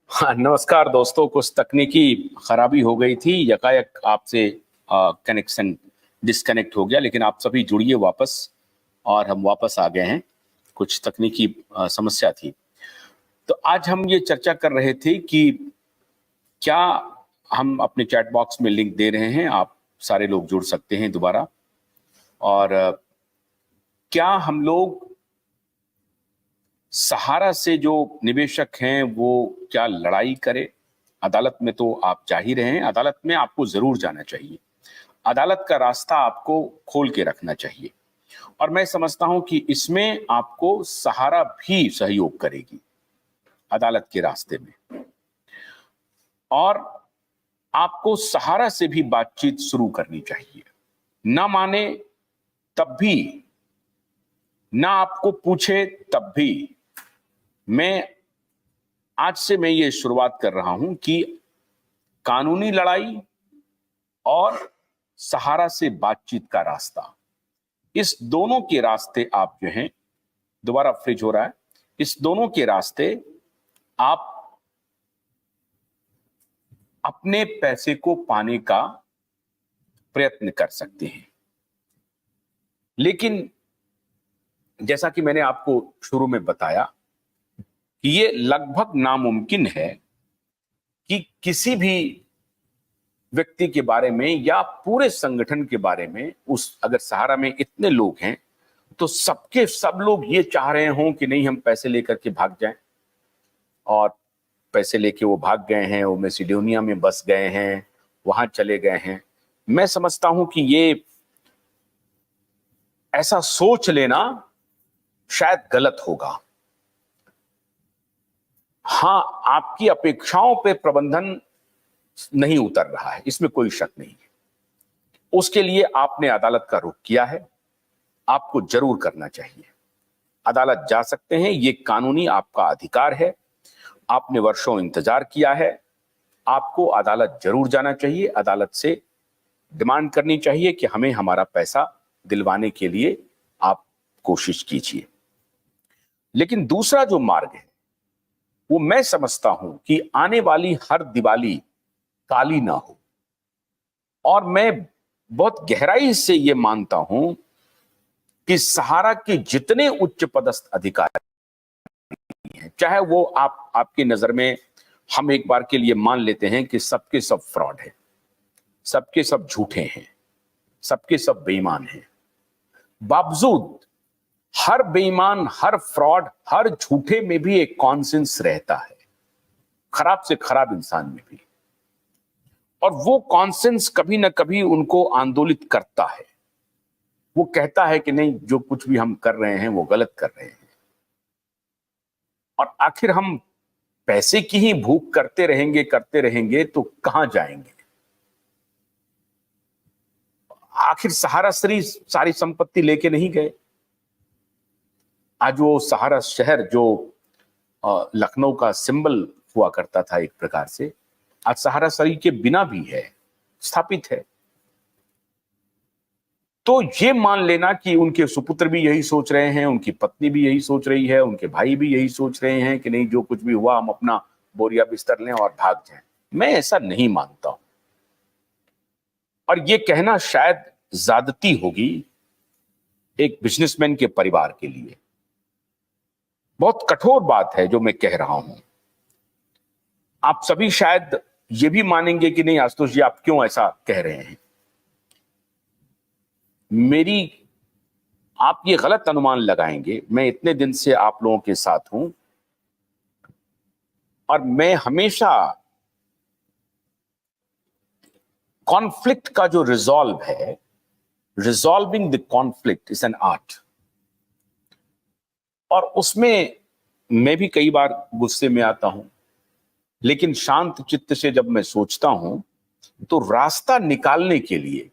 हाँ, नमस्कार दोस्तों। कुछ तकनीकी खराबी हो गई थी, यकायक आपसे कनेक्शन डिस्कनेक्ट हो गया, लेकिन आप सभी जुड़िए वापस और हम वापस आ गए हैं। कुछ तकनीकी समस्या थी। तो आज हम ये चर्चा कर रहे थे कि क्या हम अपने चैट बॉक्स में लिंक दे रहे हैं, आप सारे लोग जुड़ सकते हैं दोबारा। और क्या हम लोग सहारा से जो निवेशक हैं वो क्या लड़ाई करें? अदालत में तो आप जा ही रहे हैं, अदालत में आपको जरूर जाना चाहिए। अदालत का रास्ता आपको खोल के रखना चाहिए और मैं समझता हूं कि इसमें आपको सहारा भी सहयोग करेगी अदालत के रास्ते में। और आपको सहारा से भी बातचीत शुरू करनी चाहिए। ना माने तब भी, ना आपको पूछे तब भी। आज से मैं ये शुरुआत कर रहा हूं कि कानूनी लड़ाई और सहारा से बातचीत का रास्ता, इस दोनों के रास्ते आप जो हैं, दोबारा फ्रिज हो रहा है, इस दोनों के रास्ते आप अपने पैसे को पाने का प्रयत्न कर सकते हैं। लेकिन जैसा कि मैंने आपको शुरू में बताया कि ये लगभग नामुमकिन है कि किसी भी व्यक्ति के बारे में या पूरे संगठन के बारे में, अगर सहारा में इतने लोग हैं तो सबके सब लोग ये चाह रहे हों कि नहीं, हम पैसे लेकर के भाग जाएं। और पैसे लेके वो भाग गए हैं, वो मैसिडोनिया में बस गए हैं, वहां चले गए हैं। मैं समझता हूं कि ये ऐसा सोच लेना शायद गलत होगा। हां, आपकी अपेक्षाओं पे प्रबंधन नहीं उतर रहा है, इसमें कोई शक नहीं है। उसके लिए आपने अदालत का रुख किया है, आपको जरूर करना चाहिए। अदालत जा सकते हैं, ये कानूनी आपका अधिकार है। आपने वर्षों इंतजार किया है, आपको अदालत जरूर जाना चाहिए। अदालत से डिमांड करनी चाहिए कि हमें हमारा पैसा दिलवाने के लिए आप कोशिश कीजिए। लेकिन दूसरा जो मार्ग है वो मैं समझता हूं कि आने वाली हर दिवाली काली ना हो। और मैं बहुत गहराई से ये मानता हूं कि सहारा के जितने उच्च पदस्थ अधिकारी हैं, चाहे वो आपकी नजर में, हम एक बार के लिए मान लेते हैं कि सबके सब फ्रॉड है, सबके सब झूठे हैं, सबके सब बेईमान हैं, बावजूद हर बेईमान, हर फ्रॉड, हर झूठे में भी एक कॉन्सेंस रहता है, खराब से खराब इंसान में भी। और वो कॉन्सेंस कभी ना कभी उनको आंदोलित करता है। वो कहता है कि नहीं, जो कुछ भी हम कर रहे हैं वो गलत कर रहे हैं। और आखिर हम पैसे की ही भूख करते रहेंगे तो कहां जाएंगे? आखिर सहारा सारी संपत्ति लेके नहीं गए। आज वो सहारा शहर जो लखनऊ का सिंबल हुआ करता था एक प्रकार से, आज सहारा शरीर के बिना भी है, स्थापित है। तो ये मान लेना कि उनके सुपुत्र भी यही सोच रहे हैं, उनकी पत्नी भी यही सोच रही है, उनके भाई भी यही सोच रहे हैं कि नहीं, जो कुछ भी हुआ हम अपना बोरिया बिस्तर लें और भाग जाएं। मैं ऐसा नहीं मानता हूं। और ये कहना शायद ज्यादती होगी एक बिजनेसमैन के परिवार के लिए। बहुत कठोर बात है जो मैं कह रहा हूं। आप सभी शायद ये भी मानेंगे कि नहीं आशुतोष जी, आप क्यों ऐसा कह रहे हैं। आप ये गलत अनुमान लगाएंगे। मैं इतने दिन से आप लोगों के साथ हूं और मैं हमेशा कॉन्फ्लिक्ट का जो रिजॉल्व है, resolving the conflict is an art. और उसमें मैं भी कई बार गुस्से में आता हूं, लेकिन शांत चित्त से जब मैं सोचता हूं तो रास्ता निकालने के लिए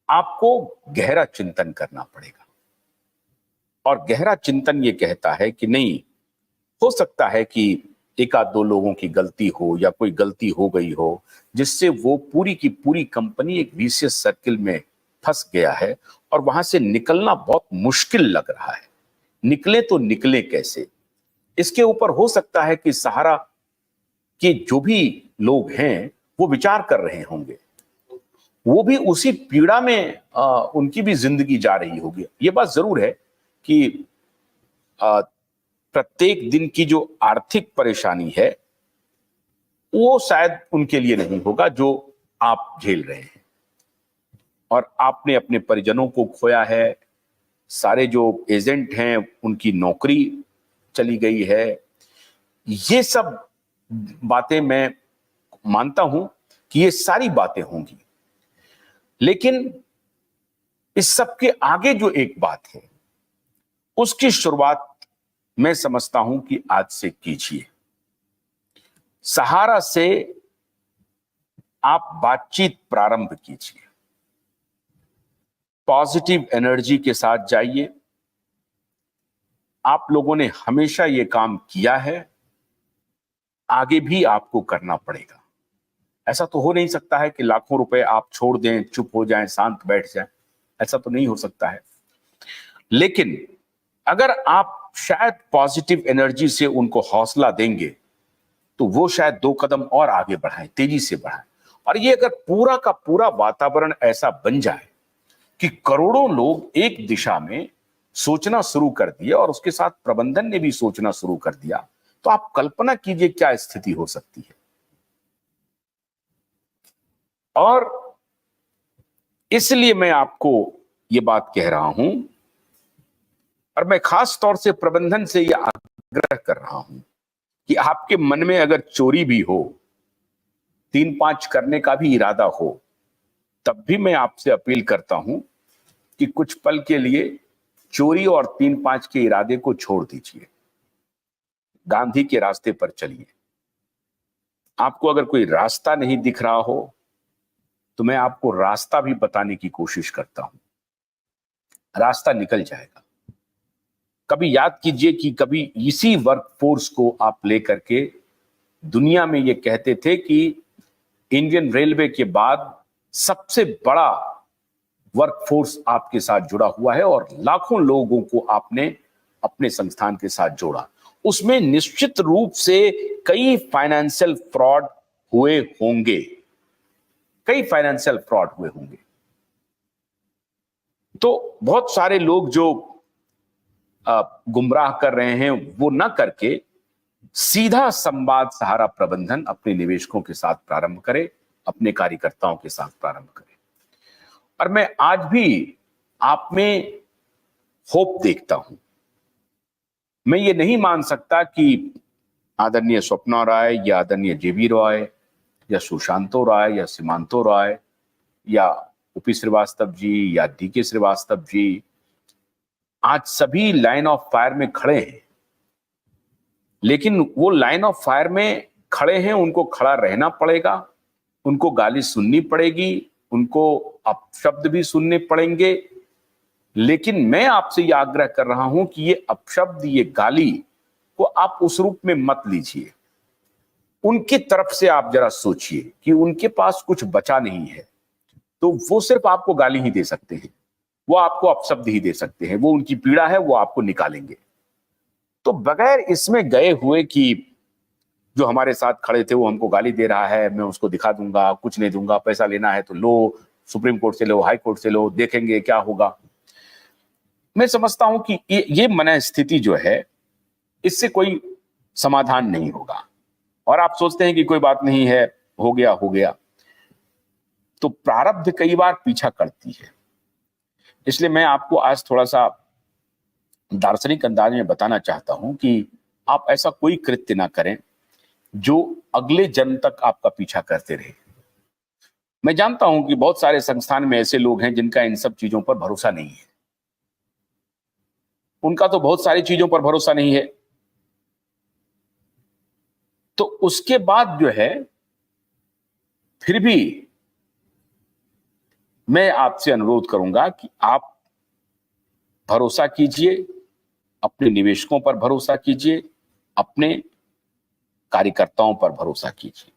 आपको गहरा चिंतन करना पड़ेगा। और गहरा चिंतन ये कहता है कि नहीं, हो सकता है कि एक आध दो लोगों की गलती हो या कोई गलती हो गई हो जिससे वो पूरी की पूरी कंपनी एक विशियस सर्किल में फंस गया है और वहां से निकलना बहुत मुश्किल लग रहा है। निकले तो निकले कैसे? इसके ऊपर हो सकता है कि सहारा कि जो भी लोग हैं वो विचार कर रहे होंगे, वो भी उसी पीड़ा में उनकी भी जिंदगी जा रही होगी। ये बात जरूर है कि प्रत्येक दिन की जो आर्थिक परेशानी है वो शायद उनके लिए नहीं होगा जो आप झेल रहे हैं, और आपने अपने परिजनों को खोया है, सारे जो एजेंट हैं उनकी नौकरी चली गई है। ये सब बातें मैं मानता हूं कि ये सारी बातें होंगी, लेकिन इस सब के आगे जो एक बात है उसकी शुरुआत मैं समझता हूं कि आज से कीजिए। सहारा से आप बातचीत प्रारंभ कीजिए, पॉजिटिव एनर्जी के साथ जाइए। आप लोगों ने हमेशा ये काम किया है, आगे भी आपको करना पड़ेगा। ऐसा तो हो नहीं सकता है कि लाखों रुपए आप छोड़ दें, चुप हो जाएं, शांत बैठ जाएं, ऐसा तो नहीं हो सकता है। लेकिन अगर आप शायद पॉजिटिव एनर्जी से उनको हौसला देंगे तो वो शायद 2 कदम और आगे बढ़ाएं, तेजी से बढ़ाएं। और ये अगर पूरा का पूरा वातावरण ऐसा बन जाए कि करोड़ों लोग एक दिशा में सोचना शुरू कर दिए और उसके साथ प्रबंधन ने भी सोचना शुरू कर दिया, तो आप कल्पना कीजिए क्या स्थिति हो सकती है। और इसलिए मैं आपको ये बात कह रहा हूं, और मैं खास तौर से प्रबंधन से यह आग्रह कर रहा हूं कि आपके मन में अगर चोरी भी हो, 3-5 करने का भी इरादा हो, तब भी मैं आपसे अपील करता हूं कि कुछ पल के लिए चोरी और 3-5 के इरादे को छोड़ दीजिए, गांधी के रास्ते पर चलिए। आपको अगर कोई रास्ता नहीं दिख रहा हो तो मैं आपको रास्ता भी बताने की कोशिश करता हूं, रास्ता निकल जाएगा। कभी याद कीजिए कि कभी इसी वर्कफोर्स को आप लेकर के दुनिया में ये कहते थे कि इंडियन रेलवे के बाद सबसे बड़ा वर्कफोर्स आपके साथ जुड़ा हुआ है, और लाखों लोगों को आपने अपने संस्थान के साथ जोड़ा। उसमें निश्चित रूप से कई फाइनेंशियल फ्रॉड हुए होंगे, कई फाइनेंशियल फ्रॉड हुए होंगे। तो बहुत सारे लोग जो गुमराह कर रहे हैं वो ना करके सीधा संवाद सहारा प्रबंधन अपने निवेशकों के साथ प्रारंभ करे, अपने कार्यकर्ताओं के साथ प्रारंभ करे। और मैं आज भी आप में होप देखता हूं। मैं ये नहीं मान सकता कि आदरणीय स्वप्ना राय या आदरणीय जेबी रॉय या सुशांतो राय या सीमांतो राय या ओपी श्रीवास्तव जी या डीके श्रीवास्तव जी आज सभी लाइन ऑफ फायर में खड़े हैं, लेकिन वो लाइन ऑफ फायर में खड़े हैं, उनको खड़ा रहना पड़ेगा, उनको गाली सुननी पड़ेगी, उनको अपशब्द भी सुनने पड़ेंगे। लेकिन मैं आपसे यह आग्रह कर रहा हूं कि ये अपशब्द, ये गाली को आप उस रूप में मत लीजिए। उनकी तरफ से आप जरा सोचिए कि उनके पास कुछ बचा नहीं है, तो वो सिर्फ आपको गाली ही दे सकते हैं, वो आपको अपशब्द ही दे सकते हैं, वो उनकी पीड़ा है, वो आपको निकालेंगे। तो बगैर इसमें गए हुए कि जो हमारे साथ खड़े थे वो हमको गाली दे रहा है, मैं उसको दिखा दूंगा, कुछ नहीं दूंगा, पैसा लेना है तो लो, सुप्रीम कोर्ट से लो, हाई कोर्ट से लो, देखेंगे क्या होगा। मैं समझता हूं कि ये मनस्थिति जो है, इससे कोई समाधान नहीं होगा। और आप सोचते हैं कि कोई बात नहीं है, हो गया हो गया, तो प्रारब्ध कई बार पीछा करती है। इसलिए मैं आपको आज थोड़ा सा दार्शनिक अंदाज में बताना चाहता हूं कि आप ऐसा कोई कृत्य ना करें जो अगले जन्म तक आपका पीछा करते रहे। मैं जानता हूं कि बहुत सारे संस्थान में ऐसे लोग हैं जिनका इन सब चीजों पर भरोसा नहीं है, उनका तो बहुत सारी चीजों पर भरोसा नहीं है। तो उसके बाद जो है, फिर भी मैं आपसे अनुरोध करूंगा कि आप भरोसा कीजिए, अपने निवेशकों पर भरोसा कीजिए, अपने कार्यकर्ताओं पर भरोसा कीजिए।